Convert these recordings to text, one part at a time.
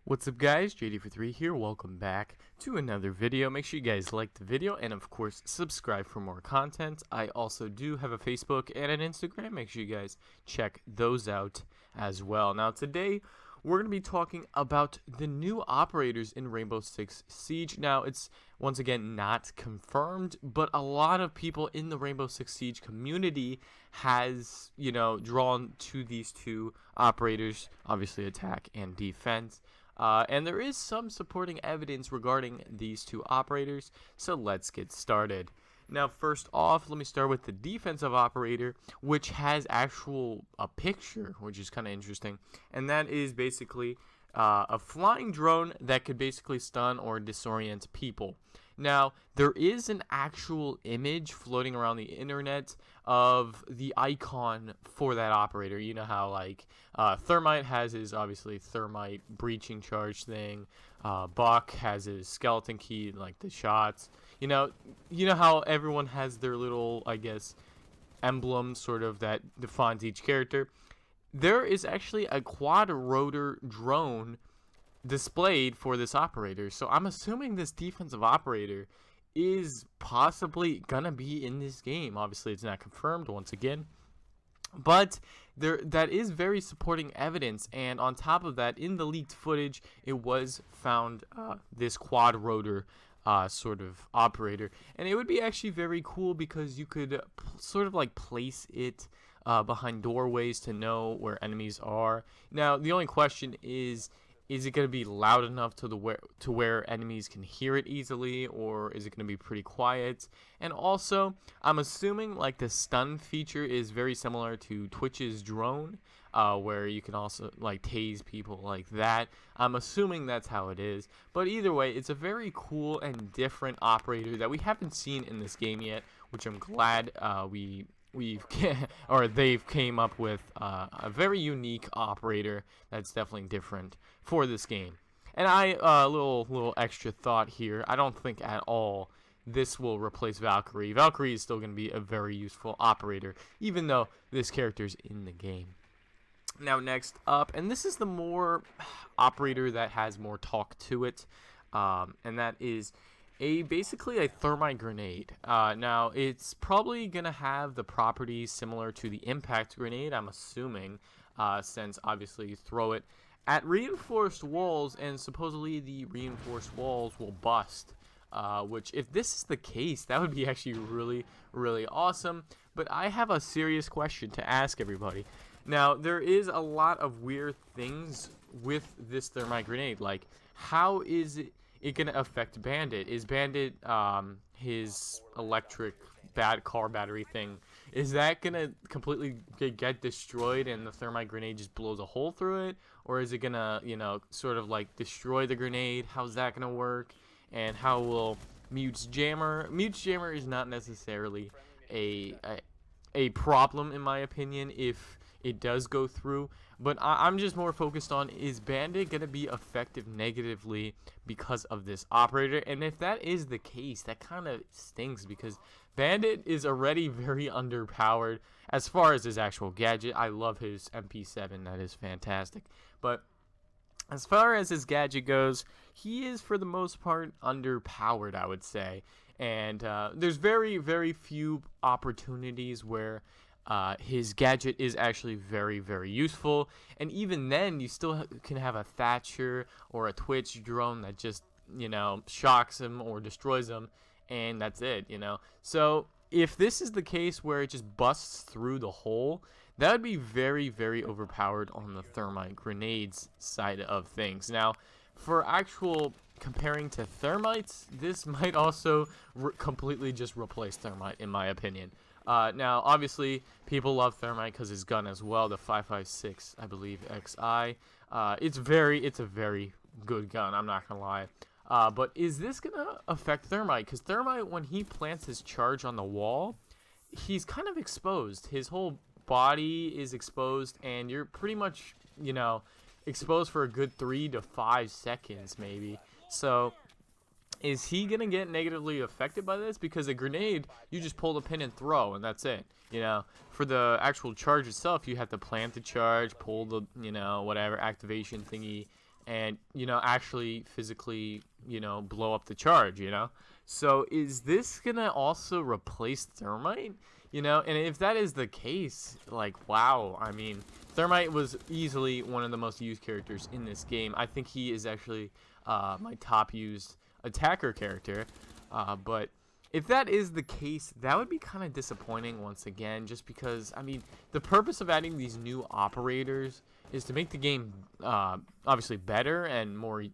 What's up guys, JD43 here, welcome back to another video. Make sure you guys like the video and of course subscribe for more content. I also do have a Facebook and an Instagram, make sure you guys check those out as well. Now today we're going to be talking about the new operators in Rainbow Six Siege. Now it's once again not confirmed, but a lot of people in the Rainbow Six Siege community has, drawn to these two operators, obviously attack and defense. And there is some supporting evidence regarding these two operators, so let's get started. Now, first off, let me start with the defensive operator, which has a picture, which is kind of interesting, and that is basically a flying drone that could basically stun or disorient people. Now, there is an actual image floating around the internet of the icon for that operator. You know how, like, Thermite has his, obviously, Thermite breaching charge thing. Buck has his skeleton key, like the shots. You know how everyone has their little, I guess, emblem sort of that defines each character. There is actually a quad rotor drone displayed for this operator, so I'm assuming this defensive operator is possibly gonna be in this game. Obviously it's not confirmed once again, but that is very supporting evidence. And on top of that, in the leaked footage, it was found this quad rotor sort of operator, and it would be actually very cool because you could sort of like place it behind doorways to know where enemies are. Now the only question is it going to be loud enough to where enemies can hear it easily, or is it going to be pretty quiet? And also, I'm assuming like the stun feature is very similar to Twitch's drone, where you can also like tase people like that. I'm assuming that's how it is. But either way, it's a very cool and different operator that we haven't seen in this game yet, which I'm glad they've came up with a very unique operator that's definitely different for this game. And a little extra thought here, I don't think at all this will replace Valkyrie. Valkyrie is still going to be a very useful operator, even though this character is in the game. Now next up, and this is the more operator that has more talk to it, and that is basically a thermite grenade. Now it's probably gonna have the properties similar to the impact grenade, I'm assuming, since obviously you throw it at reinforced walls and supposedly the reinforced walls will bust. Which, if this is the case, that would be actually really, really awesome. But I have a serious question to ask everybody. Now, there is a lot of weird things with this thermite grenade. Like, how is it gonna affect Bandit? Is Bandit his electric car battery thing, is that gonna completely get destroyed and the thermite grenade just blows a hole through it, or is it gonna sort of like destroy the grenade? How's that gonna work? And how will Mute's Jammer is not necessarily a problem in my opinion if it does go through, but I'm just more focused on, is Bandit going to be affected negatively because of this operator? And if that is the case, that kind of stinks because Bandit is already very underpowered as far as his actual gadget. I love his MP7, that is fantastic. But as far as his gadget goes, he is for the most part underpowered, I would say. And there's very, very few opportunities where his gadget is actually very, very useful, and even then you still can have a Thatcher or a Twitch drone that just shocks him or destroys him, and that's it. So if this is the case where it just busts through the hole, that would be very, very overpowered on the thermite grenades side of things. Now, for actual comparing to thermites, this might also completely just replace thermite in my opinion. Now, obviously, people love thermite because his gun as well, the 5.56, I believe, XI. It's a very good gun, I'm not gonna lie. But is this gonna affect thermite? Because thermite, when he plants his charge on the wall, he's kind of exposed. His whole body is exposed, and you're pretty much, exposed for a good 3 to 5 seconds, maybe. So is he going to get negatively affected by this? Because a grenade, you just pull the pin and throw, and that's it. For the actual charge itself, you have to plant the charge, pull the, whatever activation thingy, and actually physically blow up the charge. So is this gonna also replace Thermite? And if that is the case, like, wow, I mean, Thermite was easily one of the most used characters in this game. I think he is actually my top used attacker character, but if that is the case, that would be kind of disappointing once again, just because, I mean, the purpose of adding these new operators is to make the game obviously better and more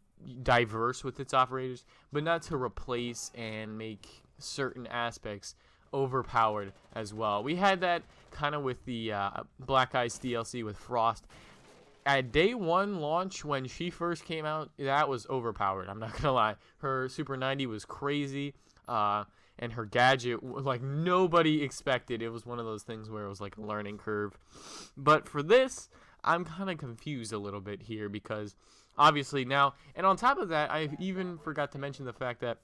diverse with its operators, but not to replace and make certain aspects overpowered as well. We had that kind of with the Black Ice DLC with Frost. At day 1 launch, when she first came out, that was overpowered. I'm not gonna lie. Her Super 90 was crazy, and her gadget, like, nobody expected. It was one of those things where it was like a learning curve. But for this, I'm kind of confused a little bit here, because obviously now, and on top of that, I even forgot to mention the fact that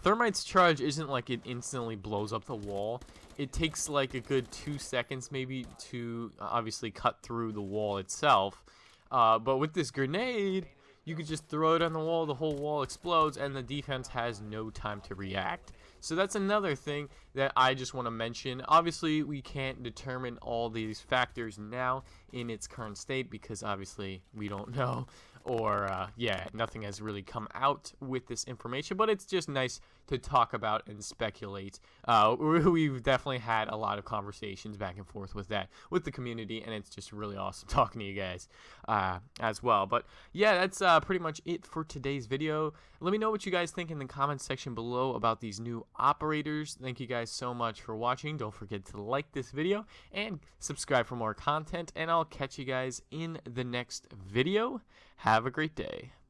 Thermite's charge isn't like it instantly blows up the wall. It takes like a good 2 seconds maybe to obviously cut through the wall itself. But with this grenade, you could just throw it on the wall, the whole wall explodes, and the defense has no time to react. So that's another thing that I just want to mention. Obviously, we can't determine all these factors now in its current state, because obviously we don't know, or yeah, nothing has really come out with this information, but it's just nice to talk about and speculate. We've definitely had a lot of conversations back and forth with that with the community, and it's just really awesome talking to you guys as well. But yeah, that's pretty much it for today's video. Let me know what you guys think in the comments section below about these new operators. Thank you guys so much for watching. Don't forget to like this video and subscribe for more content, and I'll catch you guys in the next video. Have a great day.